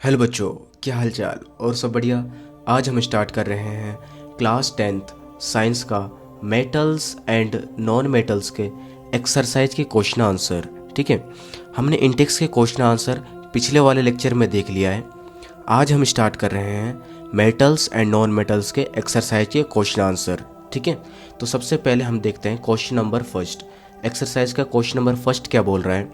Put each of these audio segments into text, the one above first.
Hello बच्चों, क्या हाल चाल और सब बढ़िया। आज हम स्टार्ट कर रहे हैं क्लास 10th साइंस का मेटल्स एंड नॉन मेटल्स के एक्सरसाइज के क्वेश्चन आंसर। ठीक है, हमने इंडेक्स के क्वेश्चन आंसर पिछले वाले लेक्चर में देख लिया है। आज हम स्टार्ट कर रहे हैं मेटल्स एंड नॉन मेटल्स के एक्सरसाइज के क्वेश्चन आंसर। ठीक है, तो सबसे पहले हम देखते हैं क्वेश्चन नंबर फर्स्ट। एक्सरसाइज का क्वेश्चन नंबर फर्स्ट क्या बोल रहा है,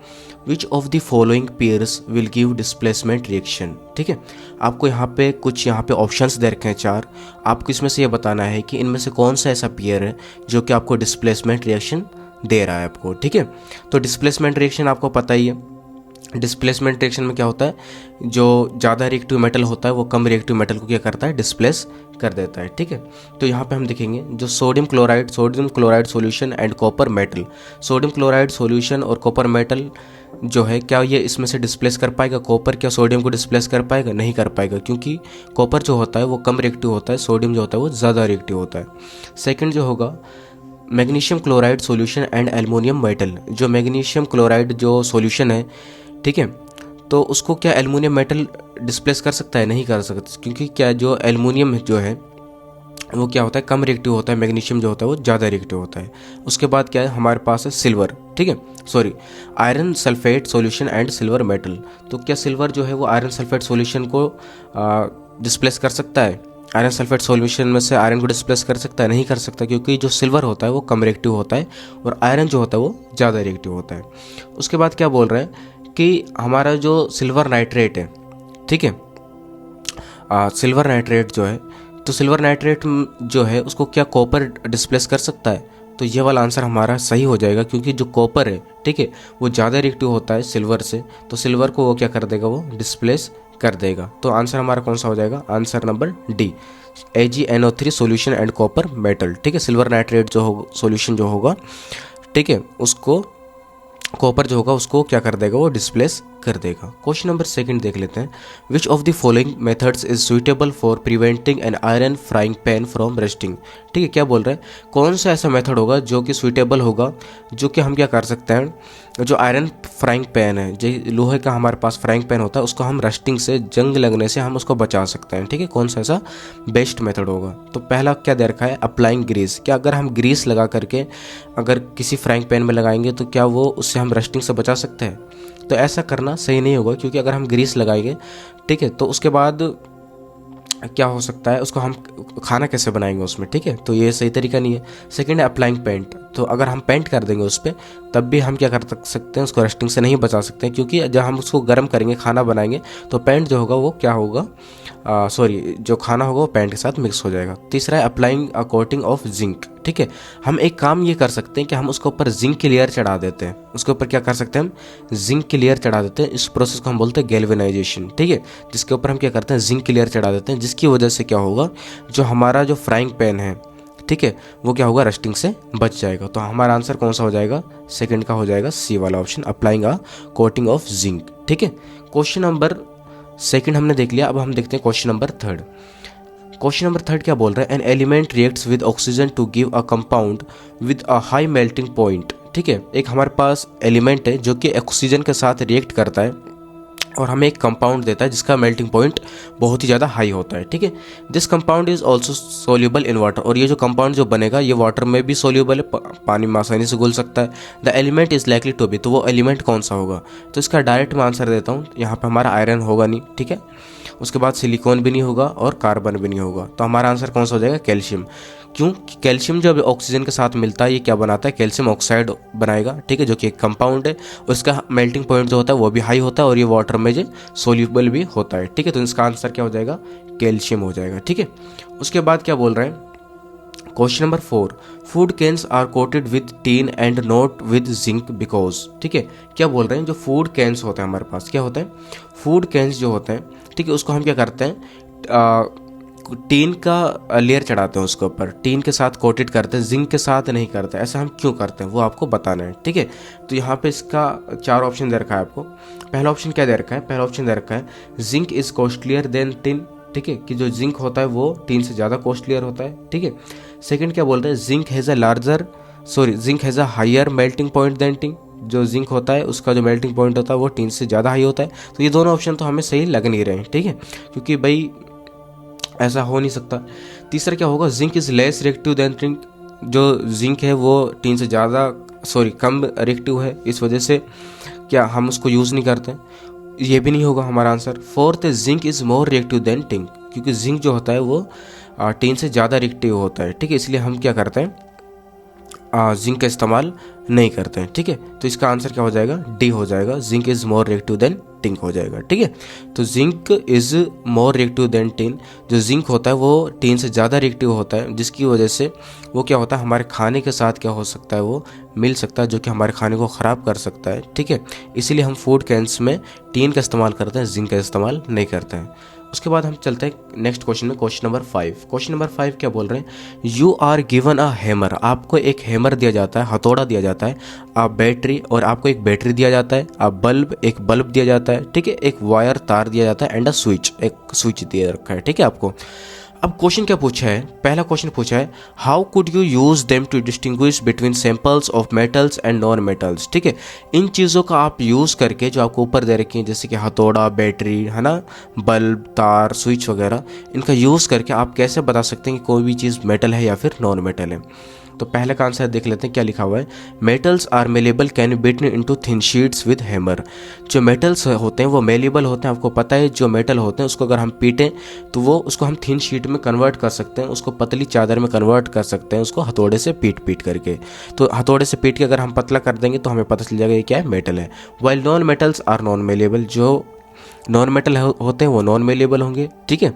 which of the following pairs will give displacement reaction. ठीक है, आपको यहाँ पे ऑप्शंस दे रखे हैं चार। आपको इसमें से ये बताना है कि इनमें से कौन सा ऐसा पेयर है जो कि आपको डिस्प्लेसमेंट रिएक्शन दे रहा है आपको। ठीक है, तो डिस्प्लेसमेंट रिएक्शन आपको पता ही है। डिस्प्लेसमेंट रिएक्शन में क्या होता है, जो ज़्यादा रिएक्टिव मेटल होता है वो कम रिएक्टिव मेटल को क्या करता है, डिस्प्लेस कर देता है। ठीक है, तो यहाँ पे हम देखेंगे जो sodium chloride solution and copper metal. Sodium chloride solution और कॉपर मेटल जो है, क्या ये इसमें से डिस्प्लेस कर पाएगा कॉपर? क्या सोडियम को डिस्प्लेस कर पाएगा? नहीं कर पाएगा, क्योंकि कॉपर जो होता है वो कम रिएक्टिव होता है, सोडियम जो होता है वो ज़्यादा रिएक्टिव होता है। सेकेंड जो होगा magnesium chloride solution and aluminium metal. जो मैग्नीशियम क्लोराइड जो सॉल्यूशन है, ठीक है, तो उसको क्या एल्युमिनियम मेटल डिस्प्लेस कर सकता है? नहीं कर सकता, क्योंकि क्या जो एल्युमिनियम जो है वो क्या होता है, कम रिएक्टिव होता है। मैग्नीशियम जो होता है वो ज़्यादा रिएक्टिव होता है। उसके बाद क्या है, हमारे पास है सिल्वर। ठीक है, sorry, iron sulphate solution and silver metal. तो क्या सिल्वर जो है वो आयरन सल्फेट सॉल्यूशन को डिस्प्लेस कर सकता है? आयरन सल्फेट सॉल्यूशन में से आयरन को डिस्प्लेस कर सकता है? नहीं कर सकता, क्योंकि जो सिल्वर होता है वो कम रिएक्टिव होता है और आयरन जो होता है वो ज़्यादा रिएक्टिव होता है। उसके बाद क्या बोल रहे हैं कि हमारा जो सिल्वर नाइट्रेट है, ठीक है, सिल्वर नाइट्रेट जो है, तो सिल्वर नाइट्रेट जो है उसको क्या कॉपर डिस्प्लेस कर सकता है? तो ये वाला आंसर हमारा सही हो जाएगा, क्योंकि जो कॉपर है, ठीक है, वो ज़्यादा रिएक्टिव होता है सिल्वर से, तो सिल्वर को वो क्या कर देगा, वो डिस्प्लेस कर देगा। तो आंसर हमारा कौन सा हो जाएगा, answer number D, AgNO3 solution and copper metal. ठीक है, सिल्वर नाइट्रेट जो होगा सॉल्यूशन जो होगा, ठीक है, उसको कॉपर जो होगा उसको क्या कर देगा, वो डिस्प्लेस कर देगा। क्वेश्चन नंबर सेकंड देख लेते हैं, which of the following methods is suitable for preventing an iron frying pan from rusting. ठीक है, क्या बोल रहे हैं, कौन सा ऐसा मेथड होगा जो कि सुइटेबल होगा, जो कि हम क्या कर सकते हैं, जो आयरन फ्राइंग पैन है, जो लोहे का हमारे पास फ्राइंग पैन होता है, उसको हम रस्टिंग से, जंग लगने से हम उसको बचा सकते हैं। ठीक है, कौन सा ऐसा बेस्ट मेथड होगा? तो पहला क्या दे रखा है, अप्लाइंग ग्रीस। क्या अगर हम ग्रीस लगा करके अगर किसी फ्राइंग पैन में लगाएंगे तो क्या वो उससे हम रस्टिंग से बचा सकते हैं? तो ऐसा करना सही नहीं होगा, क्योंकि अगर हम ग्रीस लगाएंगे, ठीक है, तो उसके बाद क्या हो सकता है, उसको हम खाना कैसे बनाएंगे उसमें? ठीक है, तो ये सही तरीका नहीं है। सेकंड है अप्लाइंग पेंट। तो अगर हम पेंट कर देंगे उस पर, तब भी हम क्या कर सकते हैं, उसको रस्टिंग से नहीं बचा सकते हैं, क्योंकि जब हम उसको गर्म करेंगे, खाना बनाएंगे, तो पेंट जो होगा वो क्या होगा, जो खाना होगा वो पेंट के साथ मिक्स हो जाएगा। तीसरा है applying a coating of zinc. ठीक है, हम एक काम ये कर सकते हैं कि हम उसके ऊपर जिंक की लेयर चढ़ा देते हैं। उसके ऊपर क्या कर सकते हैं, हम जिंक की लेयर चढ़ा देते हैं। इस प्रोसेस को हम बोलते हैं गैल्वेनाइजेशन। ठीक है, जिसके ऊपर हम क्या करते हैं, जिंक की लेयर चढ़ा देते हैं, जिसकी वजह से क्या होगा, जो हमारा जो फ्राइंग पैन है, ठीक है, वो क्या होगा, रस्टिंग से बच जाएगा। तो हमारा आंसर कौन सा हो जाएगा, सेकंड का हो जाएगा सी वाला option, applying a coating of zinc. ठीक है, क्वेश्चन नंबर सेकंड हमने देख लिया। अब हम देखते हैं question number third. Question number third क्या बोल रहा है, an element reacts with oxygen to give a compound with a high melting point. ठीक है, एक हमारे पास एलिमेंट है जो कि ऑक्सीजन के साथ रिएक्ट करता है और हमें एक कंपाउंड देता है जिसका मेल्टिंग पॉइंट बहुत ही ज़्यादा हाई होता है। ठीक है, this compound is also soluble in water. और ये जो कंपाउंड जो बनेगा ये वाटर में भी सोल्यूबल है, पानी में आसानी से घुल सकता है। The element is likely to be, तो वो एलिमेंट कौन सा होगा? तो इसका डायरेक्ट मैं आंसर देता हूँ। यहाँ पे हमारा आयरन होगा नहीं, ठीक है, उसके बाद सिलिकॉन भी नहीं होगा और कार्बन भी नहीं होगा। तो हमारा आंसर कौन सा हो जाएगा, कैल्शियम। क्यों? कैल्शियम जब ऑक्सीजन के साथ मिलता है ये क्या बनाता है, कैल्शियम ऑक्साइड बनाएगा। ठीक है, जो कि एक कंपाउंड है, उसका मेल्टिंग पॉइंट जो होता है वो भी हाई होता है और ये वाटर में जो सोल्यूबल भी होता है। ठीक है, तो इसका आंसर क्या हो जाएगा, कैल्शियम हो जाएगा। ठीक है, उसके बाद क्या बोल रहे हैं, question number 4, food cans are coated with tin and not with zinc because. ठीक है, क्या बोल रहे हैं, जो फूड कैंस होते हैं हमारे पास, क्या होता है, फूड कैंस जो होते हैं, ठीक है, उसको हम क्या करते हैं, टीन का लेयर चढ़ाते हैं उसके ऊपर, टीन के साथ कोटेड करते हैं, जिंक के साथ नहीं करते। ऐसा हम क्यों करते हैं वो आपको बताना है। ठीक है, तो यहाँ पे इसका चार ऑप्शन दे रखा है आपको। पहला ऑप्शन क्या दे रखा है, पहला ऑप्शन दे रखा है zinc is costlier then tin. ठीक है, कि जो जिंक होता है वो टीन से ज़्यादा कॉस्टलियर होता है। ठीक है, सेकंड क्या बोलते हैं, zinc has a higher melting point than tin. जो जिंक होता है उसका जो मेल्टिंग पॉइंट होता है वो टीन से ज़्यादा हाई होता है। तो ये दोनों ऑप्शन तो हमें सही लग नहीं रहे हैं, ठीक है, क्योंकि भाई ऐसा हो नहीं सकता। तीसरा क्या होगा, zinc is less reactive then tin, जो जिंक है वो टीन से कम रिएक्टिव है, इस वजह से क्या हम उसको यूज़ नहीं करते, ये भी नहीं होगा हमारा answer. Fourth, zinc is more reactive then tin, क्योंकि जिंक जो होता है वो टीन से ज़्यादा रिएक्टिव होता है, ठीक है, इसलिए हम क्या करते हैं, जिंक का इस्तेमाल नहीं करते हैं, ठीक है। तो इसका आंसर क्या हो जाएगा, डी हो जाएगा, zinc is more reactive then tin हो जाएगा, ठीक है। तो zinc is more reactive then tin, जो जिंक होता है वो टीन से ज़्यादा रिएक्टिव होता है, जिसकी वजह से वो क्या होता है, हमारे खाने के साथ क्या हो सकता है, वो मिल सकता है, जो कि हमारे खाने को ख़राब कर सकता है, ठीक है। इसीलिए हम फूड कैंस में टीन का इस्तेमाल करते हैं, जिंक का इस्तेमाल नहीं करते हैं। उसके बाद हम चलते हैं नेक्स्ट क्वेश्चन में, क्वेश्चन नंबर 5। क्वेश्चन नंबर 5 क्या बोल रहे हैं, you are given a hammer, आपको एक हैमर दिया जाता है, हथौड़ा दिया जाता है, आप बैटरी, और आपको एक बैटरी दिया जाता है, आप बल्ब, एक बल्ब दिया जाता है, ठीक है, एक वायर तार दिया जाता है, एंड अ स्विच, एक स्विच दिया रखा है, ठीक है आपको। अब क्वेश्चन क्या पूछा है, पहला क्वेश्चन पूछा है, how could you use them to distinguish between samples of metals and non metals, ठीक है। इन चीज़ों का आप यूज़ करके, जो आपको ऊपर दे रखी हैं, जैसे कि हथौड़ा, बैटरी, है ना, बल्ब, तार, स्विच वगैरह, इनका यूज़ करके आप कैसे बता सकते हैं कि कोई भी चीज़ मेटल है या फिर नॉन मेटल है। तो पहले का आंसर देख लेते हैं, क्या लिखा हुआ है, metals are malleable can be beaten into thin sheets with hammer. जो मेटल्स होते हैं वो मेलेबल होते हैं, आपको पता है, जो मेटल होते हैं उसको अगर हम पीटें तो वो उसको हम थिन शीट में कन्वर्ट कर सकते हैं, उसको पतली चादर में कन्वर्ट कर सकते हैं, उसको हथौड़े से पीट करके। तो हथौड़े से पीट के अगर हम पतला कर देंगे तो हमें पता चल जाएगा ये क्या है, मेटल है। While non metals are non malleable, जो नॉन मेटल होते हैं वो नॉन मेलेबल होंगे, ठीक है,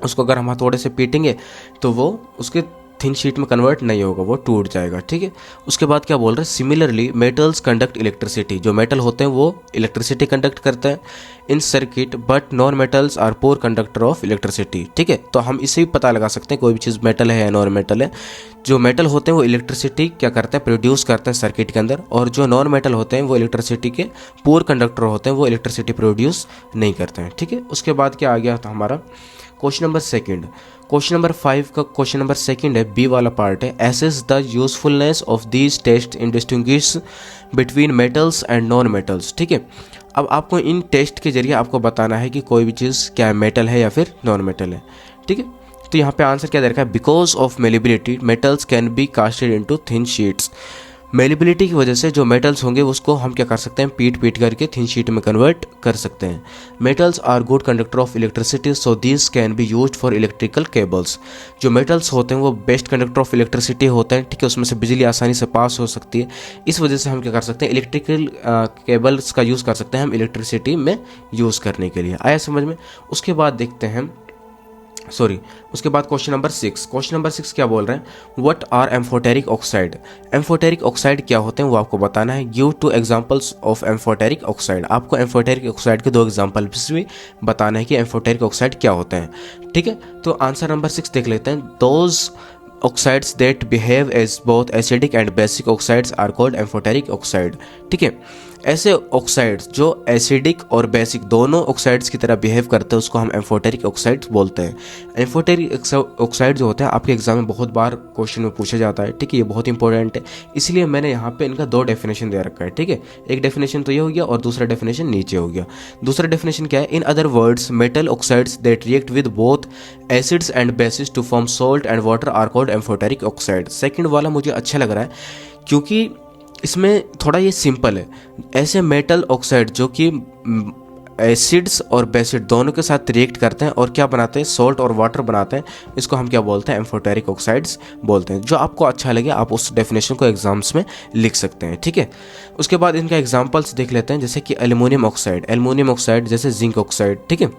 उसको अगर हम हथौड़े से पीटेंगे तो वो उसके थिन शीट में कन्वर्ट नहीं होगा, वो टूट जाएगा, ठीक है। उसके बाद क्या बोल रहे हैं, सिमिलरली मेटल्स कंडक्ट इलेक्ट्रिसिटी, जो मेटल होते हैं वो इलेक्ट्रिसिटी कंडक्ट करते हैं in circuit, but non metals are poor conductor of electricity, ठीक है। तो हम इससे भी पता लगा सकते हैं कोई भी चीज़ मेटल है या नॉन मेटल है। जो मेटल होते हैं वो इलेक्ट्रिसिटी क्या करते हैं, प्रोड्यूस करते हैं सर्किट के अंदर, और जो नॉन मेटल होते हैं वो इलेक्ट्रिसिटी के पोर कंडक्टर होते हैं, वो इलेक्ट्रिसिटी प्रोड्यूस नहीं करते हैं, ठीक है। उसके बाद क्या आ गया था हमारा क्वेश्चन नंबर 2। क्वेश्चन नंबर 5 का क्वेश्चन नंबर 2 है, बी वाला पार्ट है, assess the usefulness of these test in distinguish between metals and non metals, ठीक है। अब आपको इन टेस्ट के जरिए आपको बताना है कि कोई भी चीज़ क्या मेटल है या फिर नॉन मेटल है, ठीक है। तो यहाँ पे आंसर क्या दे रखा है, because of malleability metals can B casted into thin sheets. Malleability की वजह से जो मेटल्स होंगे उसको हम क्या कर सकते हैं, पीट करके थिन शीट में कन्वर्ट कर सकते हैं। Metals are good conductor of electricity, so this can be used for electrical cables. जो मेटल्स होते हैं वो बेस्ट कंडक्टर ऑफ इलेक्ट्रिसिटी होते हैं, ठीक है, उसमें से बिजली आसानी से पास हो सकती है, इस वजह से हम क्या कर सकते हैं, इलेक्ट्रिकल केबल्स का यूज़ कर सकते हैं हम इलेक्ट्रिसिटी में यूज़ करने के लिए। आया समझ में। उसके बाद देखते हैं उसके बाद क्वेश्चन नंबर 6। क्वेश्चन नंबर 6 क्या बोल रहे हैं, what are amphoteric oxide. Amphoteric oxide क्या होते हैं वो आपको बताना है। Give 2 examples of amphoteric oxide. आपको एम्फोटेरिक ऑक्साइड के 2 एग्जांपल्स भी बताना है कि एम्फोटेरिक ऑक्साइड क्या होते हैं, ठीक है। तो आंसर नंबर 6 देख लेते हैं, those oxides that behave as both acidic and basic oxides are called amphoteric oxide, ठीक है। ऐसे ऑक्साइड्स जो एसिडिक और बेसिक दोनों ऑक्साइड्स की तरह बिहेव करते हैं उसको हम एम्फोटेरिक ऑक्साइड्स बोलते हैं। एम्फोटेरिक ऑक्साइड जो होते हैं आपके एग्जाम में बहुत बार क्वेश्चन में पूछा जाता है, ठीक है, ये बहुत इंपॉर्टेंट है, इसलिए मैंने यहाँ पे इनका 2 डेफिनेशन दे रखा है, ठीक है। एक डेफिनेशन तो ये हो गया और दूसरा डेफिनेशन नीचे हो गया। दूसरा डेफिनेशन क्या है, in other words metal oxides that react with both acids and bases to form salt and water are called amphoteric oxide. Second वाला मुझे अच्छा लग रहा है क्योंकि इसमें थोड़ा ये सिंपल है। ऐसे मेटल ऑक्साइड जो कि एसिड्स और बेसिड दोनों के साथ रिएक्ट करते हैं और क्या बनाते हैं, सॉल्ट और वाटर बनाते हैं, इसको हम क्या बोलते हैं, एम्फोटेरिक ऑक्साइड्स बोलते हैं। जो आपको अच्छा लगे आप उस डेफिनेशन को एग्जाम्स में लिख सकते हैं, ठीक है। उसके बाद इनका एग्जांपल्स देख लेते हैं, जैसे कि एल्युमिनियम ऑक्साइड जैसे जिंक ऑक्साइड, ठीक है,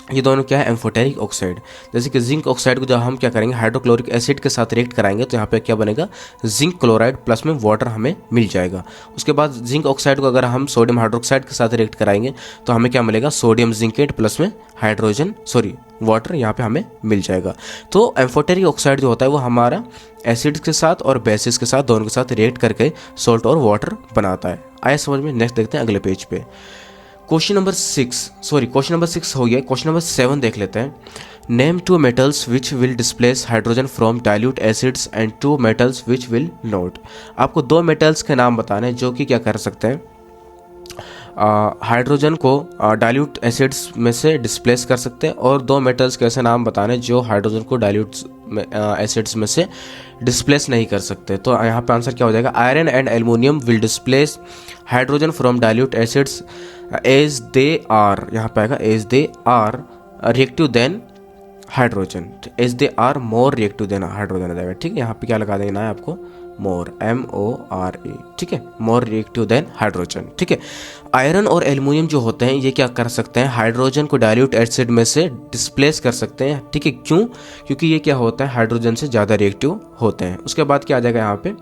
ये दोनों क्या है, एम्फोटेरिक ऑक्साइड। जैसे कि जिंक ऑक्साइड को जब हम क्या करेंगे, हाइड्रोक्लोरिक एसिड के साथ रिएक्ट कराएंगे तो यहाँ पे क्या बनेगा, जिंक क्लोराइड प्लस में वाटर हमें मिल जाएगा। उसके बाद जिंक ऑक्साइड को अगर हम सोडियम हाइड्रोक्साइड के साथ रिएक्ट कराएंगे तो हमें क्या मिलेगा, सोडियम जिंकेट प्लस में वाटर यहाँ पे हमें मिल जाएगा। तो एम्फोटेरिक ऑक्साइड जो होता है वो हमारा एसिड्स के साथ और बेसिस के साथ दोनों के साथ रिएक्ट करके सॉल्ट और वाटर बनाता है। आया समझ में। नेक्स्ट देखते हैं अगले पेज पे। क्वेश्चन नंबर 6 हो गया। क्वेश्चन नंबर 7 देख लेते हैं। Name two metals which will displace hydrogen from dilute acids and two metals which will not. आपको दो मेटल्स के नाम बताने हैं जो कि क्या कर सकते हैं, हाइड्रोजन को डाइल्यूट एसिड्स में से डिस्प्लेस कर सकते हैं, और दो मेटल्स के ऐसे नाम बताने जो हाइड्रोजन को डाइल्यूट एसिड्स में से डिस्प्लेस नहीं कर सकते। तो यहाँ पे आंसर क्या हो जाएगा, iron and aluminium will displace hydrogen from dilute acids as they are, यहाँ पे आएगा as they are reactive than hydrogen, as they are more reactive than hydrogen आ जाएगा। ठीक है, यहाँ पे क्या लगा देना है आपको, मोर, MORE। ठीक है, मोर रिएक्टिव देन हाइड्रोजन। ठीक है, आयरन और एल्युमिनियम जो होते हैं ये क्या कर सकते हैं, हाइड्रोजन को डाइल्यूट एसिड में से डिस्प्लेस कर सकते हैं। ठीक है, क्यों, क्योंकि ये क्या होता है, हाइड्रोजन से ज़्यादा रिएक्टिव होते हैं। उसके बाद क्या आ जाएगा यहाँ पे,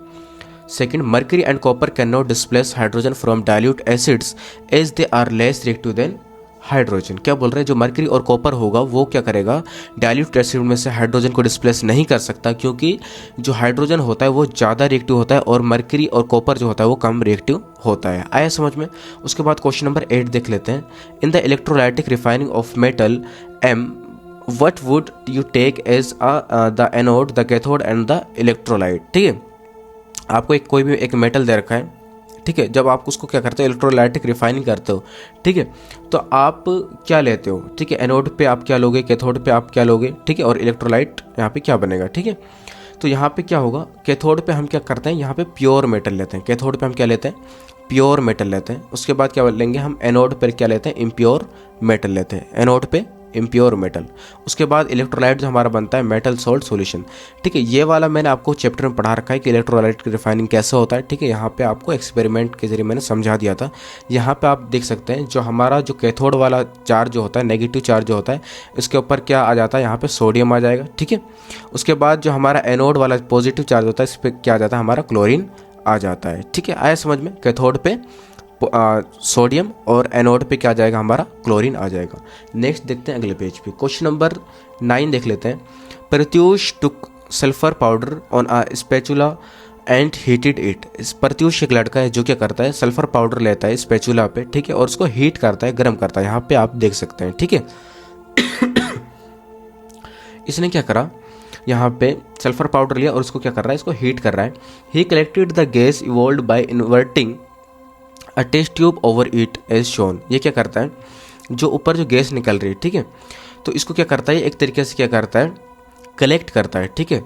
second, mercury and copper can not displace hydrogen from dilute acids as they are less reactive than hydrogen. क्या बोल रहे हैं, जो मर्करी और कॉपर होगा वो क्या करेगा, डाइल्यूट एसिड में से हाइड्रोजन को डिस्प्लेस नहीं कर सकता, क्योंकि जो हाइड्रोजन होता है वो ज़्यादा रिएक्टिव होता है और मर्करी और कॉपर जो होता है वो कम रिएक्टिव होता है। आया समझ में। उसके बाद क्वेश्चन नंबर 8 देख लेते हैं। In the electrolytic refining of metal M, what would you take as the anode, the cathode and the electrolyte. ठीक है, आपको कोई भी एक मेटल दे रखा है। ठीक है, जब आप उसको क्या करते हो, इलेक्ट्रोलाइटिक रिफाइनिंग करते हो। ठीक है, तो आप क्या लेते हो, ठीक है, एनोड पे आप क्या लोगे, कैथोड पे आप क्या लोगे। ठीक है, और इलेक्ट्रोलाइट यहाँ पे क्या बनेगा। ठीक है, तो यहाँ पे क्या होगा, कैथोड पे हम क्या करते हैं, यहाँ पे प्योर मेटल लेते हैं। कैथोड पे हम क्या लेते हैं, प्योर मेटल लेते हैं। उसके बाद क्या लेंगे हम, एनोड पर क्या लेते हैं, इम्प्योर मेटल लेते हैं। एनोड पे इम्प्योर मेटल। उसके बाद इलेक्ट्रोलाइट जो हमारा बनता है मेटल सॉल्ट सॉल्यूशन। ठीक है, ये वाला मैंने आपको चैप्टर में पढ़ा रखा है कि इलेक्ट्रोलाइट की रिफाइनिंग कैसे होता है। ठीक है, यहाँ पे आपको एक्सपेरिमेंट के जरिए मैंने समझा दिया था। यहाँ पे आप देख सकते हैं जो हमारा जो कैथोड वाला चार्ज जो होता है, नेगेटिव चार्ज जो होता है, इसके ऊपर क्या आ जाता है, यहाँ पे सोडियम आ जाएगा। ठीक है, उसके बाद जो हमारा एनोड वाला पॉजिटिव चार्ज होता है, इस पर क्या आ जाता है, हमारा क्लोरीन आ जाता है। ठीक है, आया समझ में। कैथोड पे सोडियम और एनोड पे क्या आ जाएगा, हमारा क्लोरीन आ जाएगा। नेक्स्ट देखते हैं अगले पेज पे। क्वेश्चन नंबर 9 देख लेते हैं। Pratyush took sulphur powder on a spatula and heated it. इस प्रत्यूष एक लड़का है जो क्या करता है, सल्फर पाउडर लेता है स्पैचुला पे। ठीक है, और उसको हीट करता है, गर्म करता है। यहाँ पे आप देख सकते हैं। ठीक है, इसने क्या करा, यहाँ पे सल्फर पाउडर लिया और उसको क्या कर रहा है, इसको हीट कर रहा है। He collected the gas evolved by inverting a test tube over it as shown. ये क्या करता है, जो ऊपर जो गैस निकल रही है, ठीक है, तो इसको क्या करता है, एक तरीके से क्या करता है, कलेक्ट करता है। ठीक है,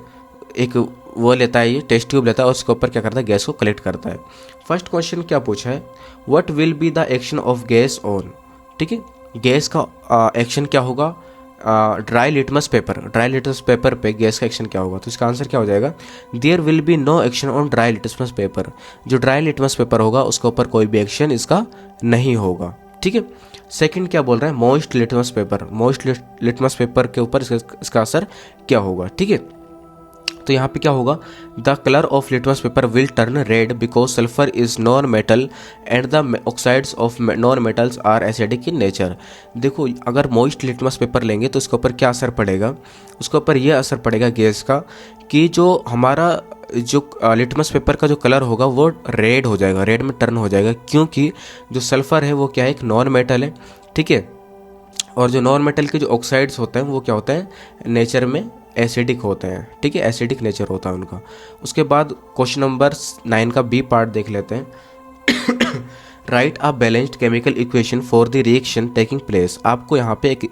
एक वो लेता है, ये टेस्ट ट्यूब लेता है और उसके ऊपर क्या करता है, गैस को कलेक्ट करता है। फर्स्ट क्वेश्चन क्या पूछा है, what will be the action of gas on. ठीक है, गैस का एक्शन क्या होगा, dry litmus paper. Dry litmus paper पे गैस का एक्शन क्या होगा, तो इसका आंसर क्या हो जाएगा, there will be no action on dry litmus paper. जो ड्राई लिटमस पेपर होगा उसके ऊपर कोई भी एक्शन इसका नहीं होगा। ठीक है, सेकंड क्या बोल रहा है, moist litmus paper. Moist litmus paper के ऊपर इसका असर क्या होगा। ठीक है, तो यहाँ पे क्या होगा, the colour of litmus paper will turn red because sulphur is non metal and the oxides of non metals are acidic in nature. देखो, अगर मॉइस्ट लिटमस पेपर लेंगे तो इसके ऊपर क्या असर पड़ेगा, उसके ऊपर यह असर पड़ेगा गैस का कि जो हमारा जो लिटमस पेपर का जो कलर होगा वो रेड हो जाएगा, रेड में टर्न हो जाएगा, क्योंकि जो सल्फर है वो क्या है, एक नॉन मेटल है। ठीक है, और जो नॉन मेटल के जो ऑक्साइड्स होते हैं वो क्या होते हैं, नेचर में एसिडिक होते हैं। ठीक है, एसिडिक नेचर होता है उनका। उसके बाद क्वेश्चन नंबर 9 का बी पार्ट देख लेते हैं। Right a balanced chemical equation for the reaction taking place. आपको यहाँ पे एक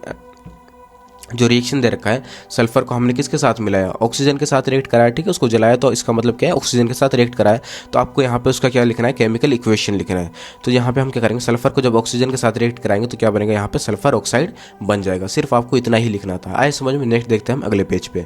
जो रिएक्शन दे रखा है, सल्फर को हमने किसके साथ मिलाया, ऑक्सीजन के साथ रिएक्ट कराया। ठीक है, उसको जलाया तो इसका मतलब क्या है, ऑक्सीजन के साथ रिएक्ट कराया। तो आपको यहाँ पे उसका क्या लिखना है, केमिकल इक्वेशन लिखना है। तो यहाँ पे हम क्या करेंगे, सल्फर को जब ऑक्सीजन के साथ रिएक्ट कराएंगे तो क्या बनेगा, यहाँ पे सल्फर ऑक्साइड बन जाएगा। सिर्फ आपको इतना ही लिखना था। आए समझ में। नेक्स्ट देखते हैं हम अगले पेज पे।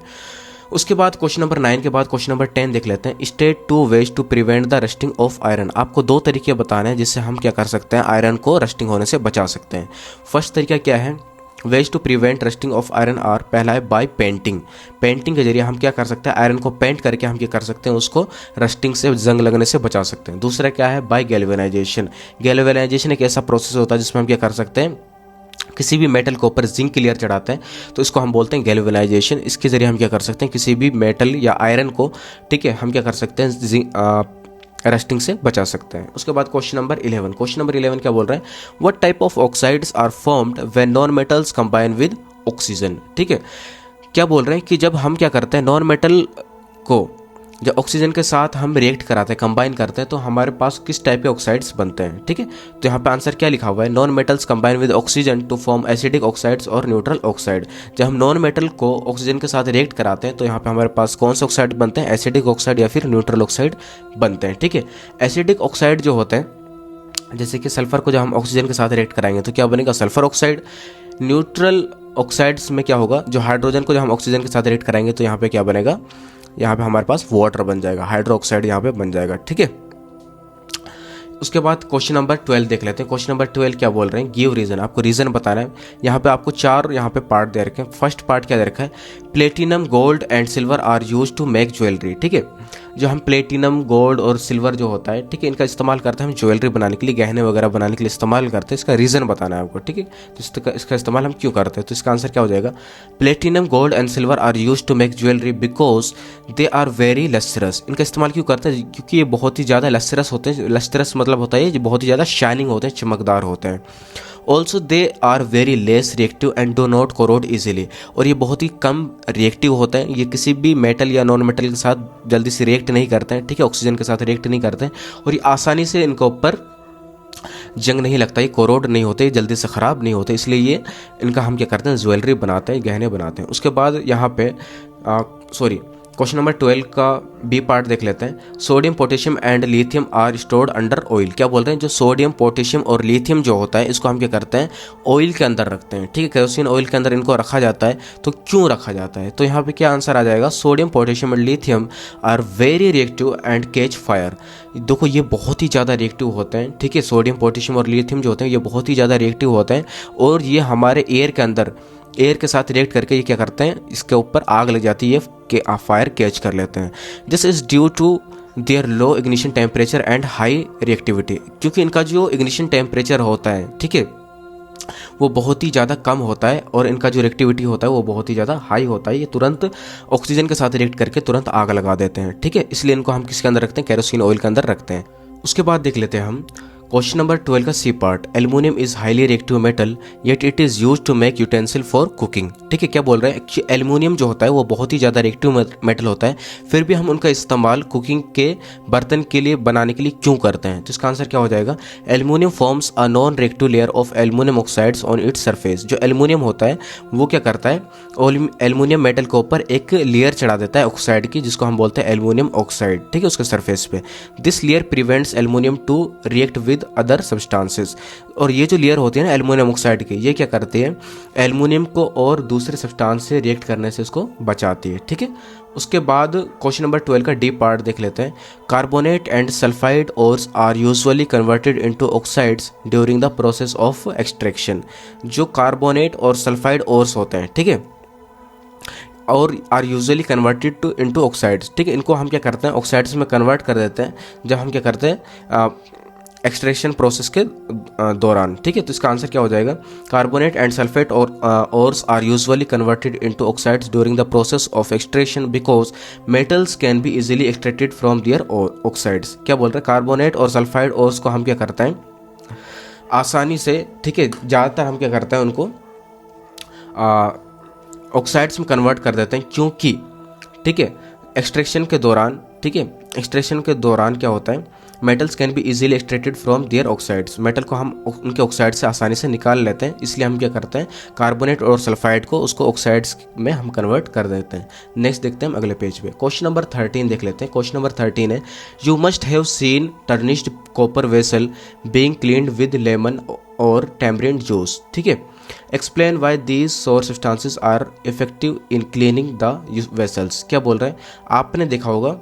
उसके बाद क्वेश्चन नंबर 9 के बाद क्वेश्चन नंबर 10 देख लेते हैं। State 2 ways to prevent the rusting of iron. आपको दो तरीके बताने हैं जिससे हम क्या कर सकते हैं, आयरन को रस्टिंग होने से बचा सकते हैं। फर्स्ट तरीका क्या है, ways to prevent rusting of iron are. पहला है बाय पेंटिंग। पेंटिंग के जरिए हम क्या कर सकते हैं, आयरन को पेंट करके हम क्या कर सकते हैं, उसको रस्टिंग से, जंग लगने से बचा सकते हैं। दूसरा क्या है, बाय गैल्वेनाइजेशन। गैल्वेनाइजेशन एक ऐसा प्रोसेस होता है जिसमें हम क्या कर सकते हैं, किसी भी मेटल के ऊपर जिंक लेयर चढ़ाते हैं तो इसको हम बोलते हैं गैल्वेनाइजेशन। इसके जरिए हम क्या कर सकते हैं, किसी भी मेटल या आयरन को, ठीक है, हम क्या कर सकते हैं, रस्टिंग से बचा सकते हैं। उसके बाद क्वेश्चन नंबर 11, क्वेश्चन नंबर 11 क्या बोल रहे हैं, what type of oxides are formed when non metals combine with oxygen. ठीक है, क्या बोल रहे हैं कि जब हम क्या करते हैं, नॉन मेटल को जब ऑक्सीजन के साथ हम रिएक्ट कराते हैं, कंबाइन करते हैं, तो हमारे पास किस टाइप के ऑक्साइड्स बनते हैं। ठीक है, तो यहाँ पे आंसर क्या लिखा हुआ है, non metals combine with oxygen to form acidic oxides और न्यूट्रल ऑक्साइड। जब हम नॉन मेटल को ऑक्सीजन के साथ रिएक्ट कराते हैं तो यहाँ पे हमारे पास कौन से ऑक्साइड बनते हैं, एसिडिक ऑक्साइड या फिर न्यूट्रल ऑक्साइड बनते हैं। ठीक है, एसिडिक ऑक्साइड जो होते हैं, जैसे कि सल्फर को जब हम ऑक्सीजन के साथ रिएक्ट कराएंगे तो क्या बनेगा, सल्फर ऑक्साइड। न्यूट्रल ऑक्साइड्स में क्या होगा, जो हाइड्रोजन को जब हम ऑक्सीजन के साथ रिएक्ट कराएंगे तो यहाँ पे क्या बनेगा, यहाँ पे हमारे पास वाटर बन जाएगा, हाइड्रो ऑक्साइड यहाँ पे बन जाएगा। ठीक है, उसके बाद क्वेश्चन नंबर 12 देख लेते हैं। क्वेश्चन नंबर 12 क्या बोल रहे हैं, गिव रीजन, आपको रीजन बताना है। यहाँ पे आपको 4 यहाँ पे पार्ट दे रखे हैं। फर्स्ट पार्ट क्या दे रखा है, platinum gold and silver are use to make jewellery. ठीक है, जो हम प्लेटिनम गोल्ड और सिल्वर जो होता है, ठीक है, इनका इस्तेमाल करते हैं हम ज्वेलरी बनाने के लिए, गहने वगैरह बनाने के लिए इस्तेमाल करते हैं। इसका रीज़न बताना है आपको। ठीक है, तो इसका इस्तेमाल हम क्यों करते हैं, तो इसका आंसर क्या हो जाएगा, platinum gold and silver are use to make jewellery because they are very lustrous. इनका इस्तेमाल क्यों करते हैं, क्योंकि ये बहुत ही ज़्यादा लस्टरस होते हैं। लस्टरस मतलब होता है ये बहुत ही ज़्यादा शाइनिंग होते हैं, चमकदार होते हैं। Also they are very less reactive and do not corrode easily, और ये बहुत ही कम रिएक्टिव होते हैं। ये किसी भी मेटल या नॉन मेटल के साथ जल्दी से रिएक्ट नहीं करते हैं। ठीक है, ऑक्सीजन के साथ रिएक्ट नहीं करते हैं, और ये आसानी से इनके ऊपर जंग नहीं लगता, ये कोरोड नहीं होते, जल्दी से ख़राब नहीं होते, इसलिए ये इनका हम क्या करते हैं, ज्वेलरी बनाते हैं, गहने बनाते हैं। उसके बाद यहाँ पे क्वेश्चन नंबर 12 का बी पार्ट देख लेते हैं। Sodium potassium and lithium are stored under oil. क्या बोल रहे हैं, जो सोडियम पोटेशियम और लिथियम जो होता है इसको हम क्या करते हैं, ऑयल के अंदर रखते हैं। ठीक है, केरोसिन ऑयल के अंदर इनको रखा जाता है। तो क्यों रखा जाता है, तो यहाँ पे क्या आंसर आ जाएगा, sodium potassium and lithium are very reactive and catch fire. देखो ये बहुत ही ज़्यादा रिएक्टिव होते हैं। ठीक है, सोडियम पोटेशियम और लिथियम जो होते हैं ये बहुत ही ज़्यादा रिएक्टिव होते हैं, और ये हमारे एयर के साथ रिएक्ट करके ये क्या करते हैं, इसके ऊपर आग लग जाती है कि फायर कैच कर लेते हैं। This is due to their low ignition temperature and high reactivity, क्योंकि इनका जो इग्निशन टेम्परेचर होता है, ठीक है, वो बहुत ही ज़्यादा कम होता है, और इनका जो रिएक्टिविटी होता है वो बहुत ही ज़्यादा हाई होता है। ये तुरंत ऑक्सीजन के साथ रिएक्ट करके तुरंत आग लगा देते हैं। ठीक है, इसलिए इनको हम किसके अंदर रखते हैं, केरोसिन ऑयल के अंदर रखते हैं। उसके बाद देख लेते हैं हम क्वेश्चन नंबर 12 का C part, aluminium is highly reactive metal yet it is used to make utensil for cooking. ठीक है, क्या बोल रहे हैं, एल्युमिनियम जो होता है वो बहुत ही ज़्यादा रिएक्टिव मेटल होता है, फिर भी हम उनका इस्तेमाल कुकिंग के बर्तन के लिए बनाने के लिए क्यों करते हैं, तो इसका आंसर क्या हो जाएगा, aluminium forms a non reactive layer of aluminium oxides on its surface. जो एल्युमिनियम होता है वो क्या करता है, एल्युमिनियम मेटल के ऊपर एक लेयर चढ़ा देता है ऑक्साइड की, जिसको हम बोलते हैं एल्युमिनियम ऑक्साइड। ठीक है, उसके सरफेस पे this layer prevents aluminium to react with other substances. और ये जो लेयर होती है ना एल्युमिनियम ऑक्साइड की, ये क्या करती है, एल्युमिनियम को और दूसरे सब्सटेंस से रिएक्ट करने से उसको बचाती है। ठीक है, उसके बाद क्वेश्चन नंबर 12 का डी पार्ट देख लेते हैं। Carbonate and sulphide ores are usually converted into oxides during the process of extraction. जो कार्बोनेट और सल्फाइड ओर्स होते हैं, ठीक है, और are usually converted to into oxides. ठीक है, इनको हम क्या करते हैं, ऑक्साइड्स में कन्वर्ट कर देते हैं जब हम क्या करते हैं एक्सट्रैक्शन प्रोसेस के दौरान। ठीक है, तो इसका आंसर क्या हो जाएगा, carbonate and sulphate ores are usually converted into oxides during the process of extraction because metals can be easily extracted from their oxides. क्या बोल रहे हैं, कार्बोनेट और सल्फाइड ओर्स को हम क्या करते हैं आसानी से, ठीक है, ज़्यादातर हम क्या करते हैं उनको ऑक्साइड्स में कन्वर्ट कर देते हैं, क्योंकि ठीक है एक्सट्रैक्शन के दौरान, ठीक है, एक्सट्रैक्शन के दौरान क्या होता है, metals can be easily extracted from their oxides. Metal को हम उनके ऑक्साइड से आसानी से निकाल लेते हैं, इसलिए हम क्या करते हैं कार्बोनेट और सल्फाइड को उसको ऑक्साइड्स में हम कन्वर्ट कर देते हैं। नेक्स्ट देखते हैं हम अगले पेज पे, क्वेश्चन नंबर 13 देख लेते हैं। क्वेश्चन नंबर 13 है, you must have seen tarnished copper vessel being cleaned with lemon और टैमरिंड जूस। ठीक है, explain why these sour substances are effective in cleaning the vessels. क्या बोल रहे हैं, आपने देखा होगा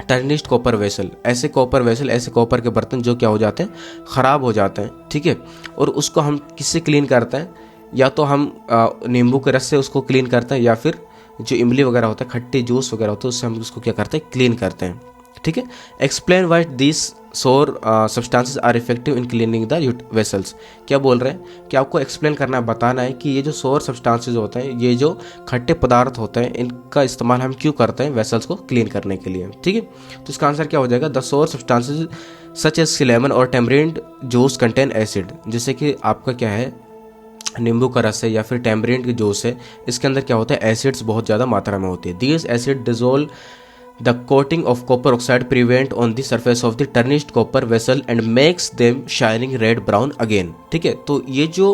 टर्निश्ड कॉपर वेसल, ऐसे कॉपर वेसल, ऐसे कॉपर के बर्तन जो क्या हो जाते हैं, ख़राब हो जाते हैं। ठीक है, और उसको हम किससे क्लीन करते हैं, या तो हम नींबू के रस से उसको क्लीन करते हैं, या फिर जो इमली वगैरह होता है, खट्टी जूस वगैरह होता है, उससे हम उसको क्या करते हैं, क्लीन करते हैं। ठीक है। Explain why this sour substances are effective in cleaning the vessels. क्या बोल रहे हैं कि आपको एक्सप्लेन करना है, बताना है कि ये जो सोर सब्सटेंसेस होते हैं, ये जो खट्टे पदार्थ होते हैं, इनका इस्तेमाल हम क्यों करते हैं वेसल्स को क्लीन करने के लिए। ठीक है, तो इसका आंसर क्या हो जाएगा, द सोर सब्सटेंसेस सच एज लेमन और टेमरिंड जूस कंटेन एसिड। जैसे कि आपका क्या है, नींबू का रस है या फिर टेमरिंड की जूस है, इसके अंदर क्या होता है, एसिड्स बहुत ज़्यादा मात्रा में होती है। These acid dissolve the coating of copper oxide prevent on the surface of the tarnished copper vessel and makes them shining red brown again। ठीक है, तो ये जो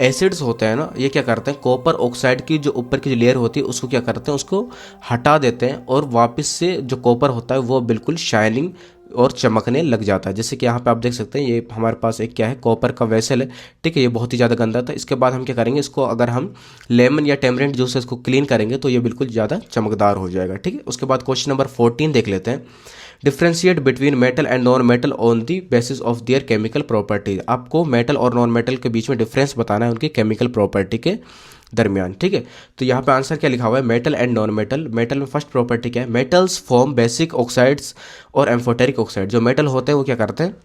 एसिड्स होते हैं ना, ये क्या करते हैं, कॉपर ऑक्साइड की जो ऊपर की जो लेयर होती है उसको क्या करते हैं, उसको हटा देते हैं और वापस से जो कॉपर होता है वो बिल्कुल शाइनिंग और चमकने लग जाता है। जैसे कि यहाँ पे आप देख सकते हैं, ये हमारे पास एक क्या है, कॉपर का वेसल है। ठीक है, ये बहुत ही ज़्यादा गंदा था। इसके बाद हम क्या करेंगे, इसको अगर हम लेमन या टेमरिंड जूस से इसको क्लीन करेंगे तो ये बिल्कुल ज़्यादा चमकदार हो जाएगा। ठीक है, उसके बाद क्वेश्चन नंबर 14 देख लेते हैं। Differentiate between metal and non metal on the basis of their chemical properties. आपको मेटल और नॉन मेटल के बीच में डिफरेंस बताना है उनकी केमिकल प्रॉपर्टी के दरमियान। ठीक है, तो यहाँ पे आंसर क्या लिखा हुआ है, metal and non metal. Metal में फर्स्ट प्रॉपर्टी क्या है, मेटल्स फॉर्म बेसिक ऑक्साइड्स और एम्फोटेरिक ऑक्साइड। जो मेटल होते हैं वो क्या करते हैं,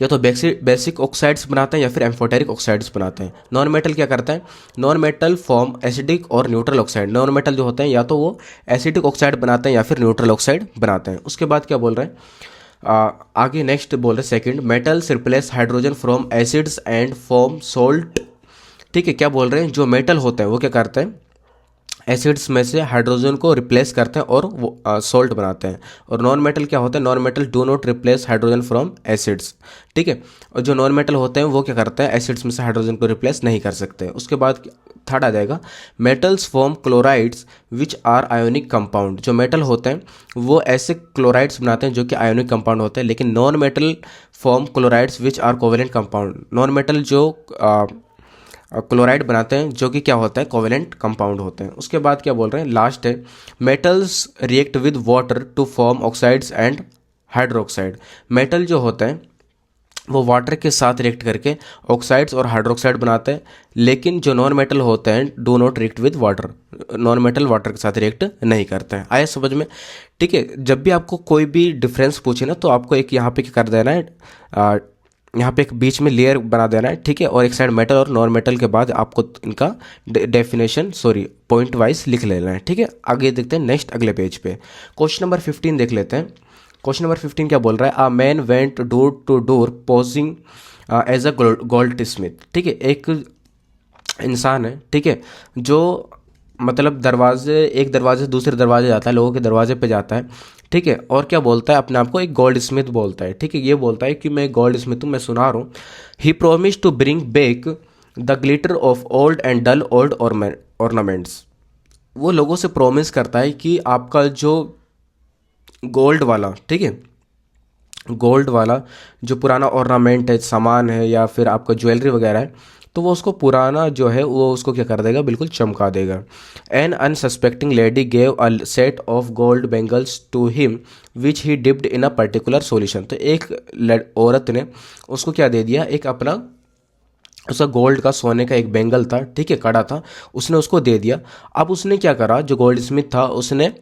या तो बेसिक ऑक्साइड्स बनाते हैं या फिर एम्फोटेरिक ऑक्साइड्स बनाते हैं। नॉन मेटल क्या करता है, नॉन मेटल फॉर्म एसिडिक और न्यूट्रल ऑक्साइड। नॉन मेटल जो होते हैं या तो वो एसिडिक ऑक्साइड बनाते हैं या फिर न्यूट्रल ऑक्साइड बनाते हैं। उसके बाद क्या बोल रहे हैं, आगे नेक्स्ट बोल रहे हैं second, metals replace hydrogen from acids and form salt. ठीक है, क्या बोल रहे हैं, जो मेटल होते हैं वो क्या करते हैं, एसिड्स में से हाइड्रोजन को रिप्लेस करते हैं और वो सोल्ट बनाते हैं। और नॉन मेटल क्या होता है, non metal do not replace hydrogen from acids. ठीक है, और जो नॉन मेटल होते हैं वो क्या करते हैं, एसिड्स में से हाइड्रोजन को रिप्लेस नहीं कर सकते। उसके बाद थर्ड आ जाएगा, metals form chlorides which are ionic compound. जो मेटल होते हैं वो ऐसे क्लोराइड्स बनाते हैं जो कि आयोनिक कंपाउंड होते हैं, लेकिन non metal form chlorides which are covalent compound. Non metal जो क्लोराइड बनाते हैं जो कि क्या होता है, कोवेलेंट कंपाउंड होते हैं। उसके बाद क्या बोल रहे हैं, लास्ट है, metals react with water to form oxides and hydroxide. Metal जो होते हैं वो वाटर के साथ रिएक्ट करके ऑक्साइड्स और हाइड्रोक्साइड बनाते हैं, लेकिन जो नॉन मेटल होते हैं do not react with water. Non metal water के साथ रिएक्ट नहीं करते हैं। आया समझ में। ठीक है, जब भी आपको कोई भी डिफरेंस पूछे ना तो आपको एक यहाँ पे क्या कर देना है, यहाँ पे एक बीच में लेयर बना देना है। ठीक है, और एक साइड मेटल और नॉन मेटल के बाद आपको इनका डेफिनेशन पॉइंट वाइज लिख लेना है। ठीक है, आगे देखते हैं नेक्स्ट अगले पेज पे। क्वेश्चन नंबर 15 देख लेते हैं। क्वेश्चन नंबर 15 क्या बोल रहा है, a man went door to door posing as a goldsmith. ठीक है, एक इंसान है, ठीक है, जो मतलब एक दरवाजे से दूसरे दरवाजे जाता है, लोगों के दरवाजे पे जाता है। ठीक है, और क्या बोलता है, अपने आप को एक गोल्ड स्मिथ बोलता है। ठीक है, ये बोलता है कि मैं गोल्ड स्मिथ हूँ, मैं सुनार हूँ। He promise to bring back the glitter of old and dull old ornaments. वो लोगों से प्रोमिस करता है कि आपका जो गोल्ड वाला, ठीक है, गोल्ड वाला जो पुराना ऑर्नामेंट है, सामान है या फिर आपका ज्वेलरी वगैरह है, तो वो उसको पुराना जो है वो उसको क्या कर देगा, बिल्कुल चमका देगा। An unsuspecting lady gave a set of gold bangles to him which he dipped in a particular solution. तो एक औरत ने उसको क्या दे दिया, एक अपना उसका गोल्ड का, सोने का एक बेंगल था, ठीक है, कड़ा था, उसने उसको दे दिया। अब उसने क्या करा, जो गोल्ड स्मिथ था, उसने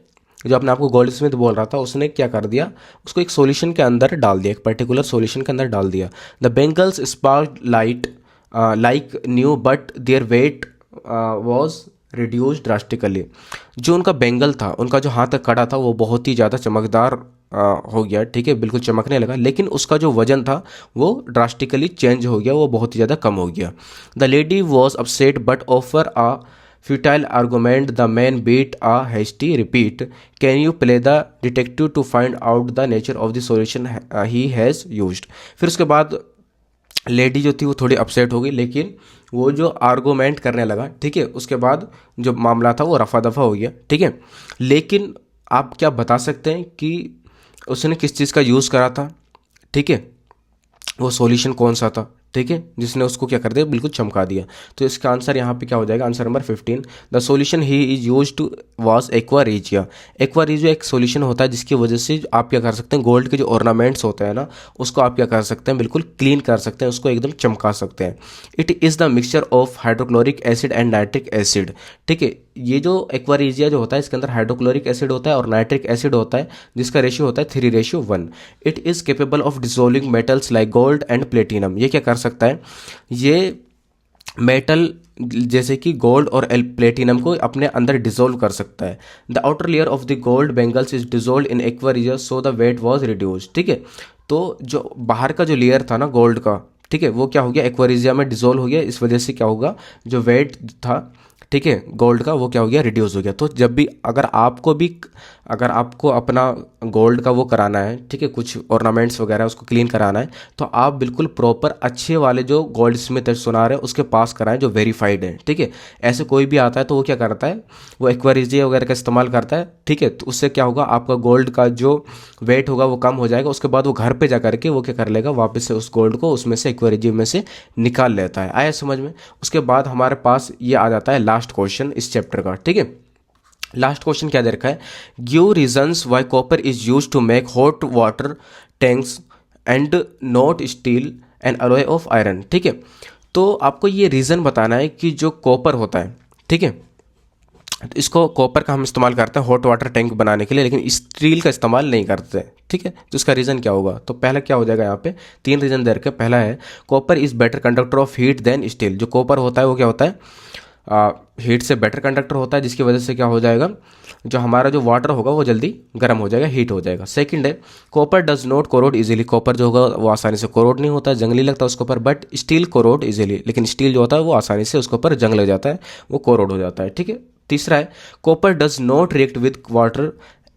जो अपने आप को गोल्ड स्मिथ बोल रहा था, उसने क्या कर दिया, उसको एक सॉल्यूशन के अंदर डाल दिया, एक पर्टिकुलर सॉल्यूशन के अंदर डाल दिया। The bangles sparked light like new but their weight was reduced drastically. जो उनका बेंगल था, उनका जो हाथ का कड़ा था, वो बहुत ही ज़्यादा चमकदार हो गया, ठीक है, बिल्कुल चमकने लगा, लेकिन उसका जो वजन था वो ड्रास्टिकली चेंज हो गया, वो बहुत ही ज़्यादा कम हो गया। The lady was upset but offer a futile argument. The man beat a hasty repeat. Can you play the detective to find out the nature of the solution he has used? फिर उसके बाद lady जो थी वो थोड़ी upset हो गई, लेकिन वो जो आर्गूमेंट करने लगा, ठीक है, उसके बाद जो मामला था वो रफा दफा हो गया, ठीक है। लेकिन आप क्या बता सकते हैं कि उसने किस चीज़ का यूज़ करा था, ठीक है, वो सॉल्यूशन कौन सा था, ठीक है, जिसने उसको क्या कर दिया, बिल्कुल चमका दिया। तो इसका आंसर यहाँ पे क्या हो जाएगा, answer number 15। The solution he is use to was aqua regia. Aqua regia एक सॉल्यूशन होता है जिसकी वजह से आप क्या कर सकते हैं, गोल्ड के जो ऑर्नामेंट्स होते हैं ना, उसको आप क्या कर सकते हैं, बिल्कुल क्लीन कर सकते हैं, उसको एकदम चमका सकते हैं। It is the mixture of hydrochloric acid and nitric acid. ठीक है, ये जो एक्वा जो होता है इसके अंदर हाइड्रोक्लोरिक एसिड होता है और नाइट्रिक एसिड होता है, जिसका रेशियो होता है 3:1। It is capable of dissolving metals like gold and platinum. ये क्या कर सकता है, ये मेटल जैसे कि गोल्ड और प्लेटिनम को अपने अंदर डिसोल्व कर सकता है। The outer layer of the gold bangles is dissolve in aqua regia so the weight was reduced. ठीक है, तो जो बाहर का जो लेयर था ना गोल्ड का, ठीक है, वो क्या हो गया, एक्वारिजिया में डिसोल्व हो गया। इस वजह से क्या होगा, जो वेट था, ठीक है, गोल्ड का, वो क्या हो गया, रिड्यूस हो गया। तो जब भी अगर आपको अपना गोल्ड का वो कराना है, ठीक है, कुछ ऑर्नामेंट्स वगैरह उसको क्लीन कराना है, तो आप बिल्कुल प्रॉपर अच्छे वाले जो गोल्ड स्मिथ सुनार है उसके पास कराएं जो वेरीफाइड है। ठीक है, ऐसे कोई भी आता है तो वो क्या करता है, वो एक्वारिजिया वगैरह का इस्तेमाल करता है। ठीक है, तो उससे क्या होगा, आपका गोल्ड का जो वेट होगा वो कम हो जाएगा। उसके बाद वो घर पे जा करके वो क्या कर लेगा, वापस से उस गोल्ड को उसमें से एक्वारिजिया में से निकाल लेता है। आया समझ में। उसके बाद हमारे पास ये आ जाता है लास्ट क्वेश्चन इस चैप्टर का। ठीक है, लास्ट क्वेश्चन क्या दे रखा है, give reasons why copper is use to make hot water tanks and not steel and alloy of iron. ठीक है, तो आपको ये रीज़न बताना है कि जो कॉपर होता है, ठीक है, तो इसको कॉपर का हम इस्तेमाल करते हैं हॉट वाटर टैंक बनाने के लिए, लेकिन स्टील का इस्तेमाल नहीं करते। ठीक है, तो इसका रीज़न क्या होगा, तो पहला क्या हो जाएगा, यहाँ पे 3 रीज़न दे रखे। पहला है copper is better conductor of heat than steel. जो कॉपर होता है वो क्या होता है, हीट से बेटर कंडक्टर होता है, जिसकी वजह से क्या हो जाएगा, जो हमारा जो वाटर होगा वो जल्दी गर्म हो जाएगा, हीट हो जाएगा। सेकंड है copper does not corrode easily. Copper जो होगा वो आसानी से कोरोड नहीं होता, जंग नहीं लगता उसके ऊपर, बट स्टील कोरोड इजीली। लेकिन स्टील जो होता है वो आसानी से उसके ऊपर जंग लग जाता है, वो कोरोड हो जाता है। ठीक है, तीसरा है copper does not react with water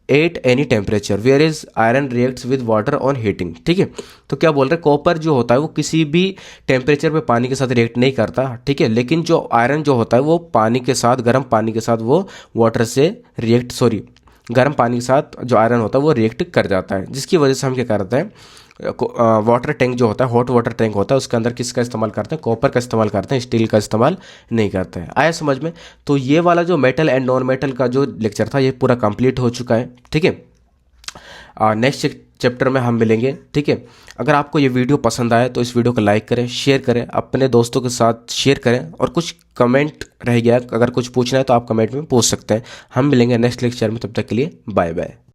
at any temperature where is iron reacts with water on heating. ठीक है, तो क्या बोल रहे हैं, कॉपर जो होता है वो किसी भी टेम्परेचर पे पानी के साथ रिएक्ट नहीं करता। ठीक है, लेकिन जो आयरन जो होता है वो पानी के साथ, गर्म पानी के साथ वो वाटर से गर्म पानी के साथ जो आयरन होता है वो रिएक्ट कर जाता है, जिसकी वजह से हम क्या करते हैं, वाटर टैंक जो होता है, हॉट वाटर टैंक होता है, उसके अंदर किसका इस्तेमाल करते हैं, कॉपर का इस्तेमाल करते हैं, स्टील का इस्तेमाल नहीं करते हैं। आया समझ में। तो ये वाला जो मेटल एंड नॉन मेटल का जो लेक्चर था ये पूरा कंप्लीट हो चुका है। ठीक है, नेक्स्ट चैप्टर में हम मिलेंगे। ठीक है, अगर आपको ये वीडियो पसंद आए तो इस वीडियो को लाइक करें, शेयर करें, अपने दोस्तों के साथ शेयर करें, और कुछ कमेंट रह गया, अगर कुछ पूछना है तो आप कमेंट में पूछ सकते हैं। हम मिलेंगे नेक्स्ट लेक्चर में, तब तक के लिए बाय बाय।